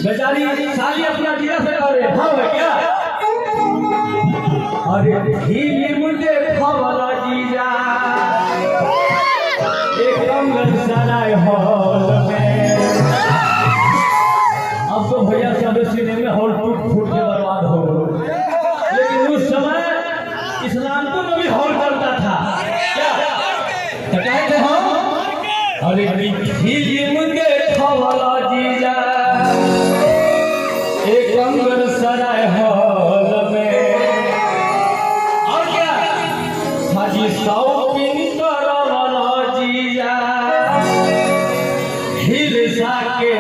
बेचारी साली अपना जीरा से करे हाँ क्या अरे धीमी मुझे खवला जीजा एक रंगन सराय हॉल में अब तो भैया सब सीने में हॉल टूट फूट के बर्बाद हो लेकिन उस समय इस्लामपुर में भी हॉल करता था क्या कहते हो अरे धीमी मुझे खवला जीजा एक रंगन सराय हॉल में और क्या हाजी शौकीन करवला जीजा हिलसा के